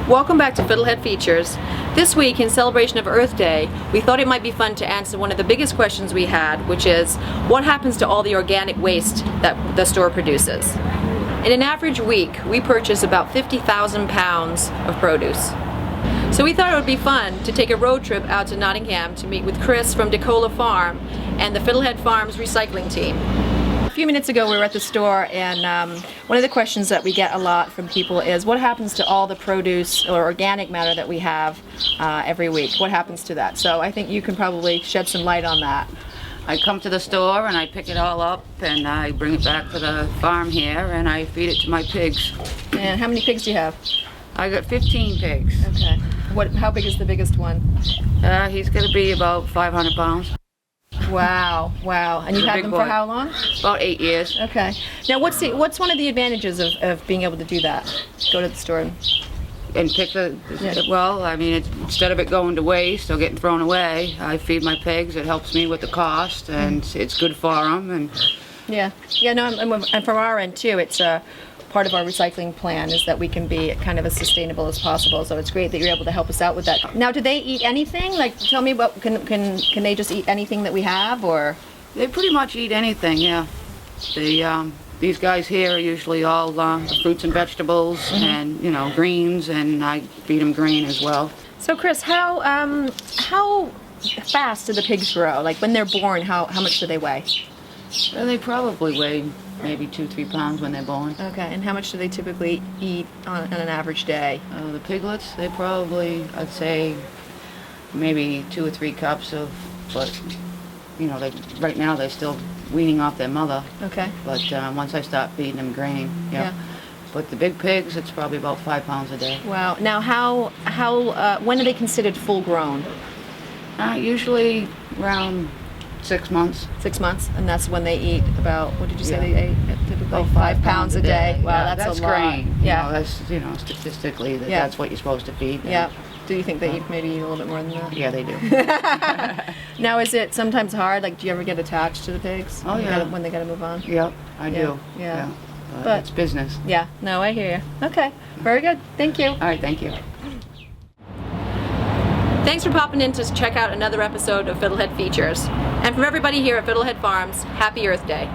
Welcome back to Fiddlehead Features. This week, in celebration of Earth Day, we thought it might be fun to answer one of the biggest questions we had, which is, what happens to all the organic waste that the store produces? In an average week, we purchase about 50,000 pounds of produce. So we thought it would be fun to take a road trip out to Nottingham to meet with Chris from Fiddlehead Farm and the Fiddlehead Farms recycling team. A few minutes ago we were at the store, and one of the questions that we get a lot from people is, what happens to all the produce or organic matter that we have every week? What happens to that? So I think you can probably shed some light on that. I come to the store and I pick it all up and I bring it back to the farm here and I feed it to my pigs. And how many pigs do you have? I got 15 pigs. Okay. How big is the biggest one? He's going to be about 500 pounds. Wow, wow. And you've had them for how long? About 8 years. Okay. Now what's one of the advantages of being able to do that? Go to the store and pick the, well, I mean, instead of it going to waste or getting thrown away, I feed my pigs. It helps me with the cost and it's good for them. And yeah, no, and from our end too, it's part of our recycling plan is that we can be kind of as sustainable as possible. So it's great that you're able to help us out with that. Now, do they eat anything? Like, tell me, what can they just eat anything that we have, or? They pretty much eat anything, yeah. These guys here are usually all fruits and vegetables and, you know, greens, and I feed them green as well. So Chris, how fast do the pigs grow? Like when they're born, how much do they weigh? Well, they probably weigh maybe 2-3 pounds when they're born. Okay, and how much do they typically eat on an average day? The piglets, they probably, I'd say, maybe 2 or 3 cups of, but, you know, right now they're still weaning off their mother. Okay. But once I start feeding them grain, yeah. But the big pigs, it's probably about 5 pounds a day. Wow. Now, when are they considered full grown? Usually around 6 months. 6 months, and that's when they eat about, what did you say they ate? Typically about 5 pounds a day. Wow, yeah, that's a grain. lot. Yeah. You know, that's, you know, statistically, that's what you're supposed to feed. Yeah. Do you think they maybe eat a little bit more than that? Yeah, they do. Now, is it sometimes hard? Like, do you ever get attached to the pigs? Oh, yeah. When they got to move on? Yep, I do. Yeah. But it's business. Yeah. No, I hear you. Okay. Very good. Thank you. All right, thank you. Thanks for popping in to check out another episode of Fiddlehead Features. And from everybody here at Fiddlehead Farms, happy Earth Day.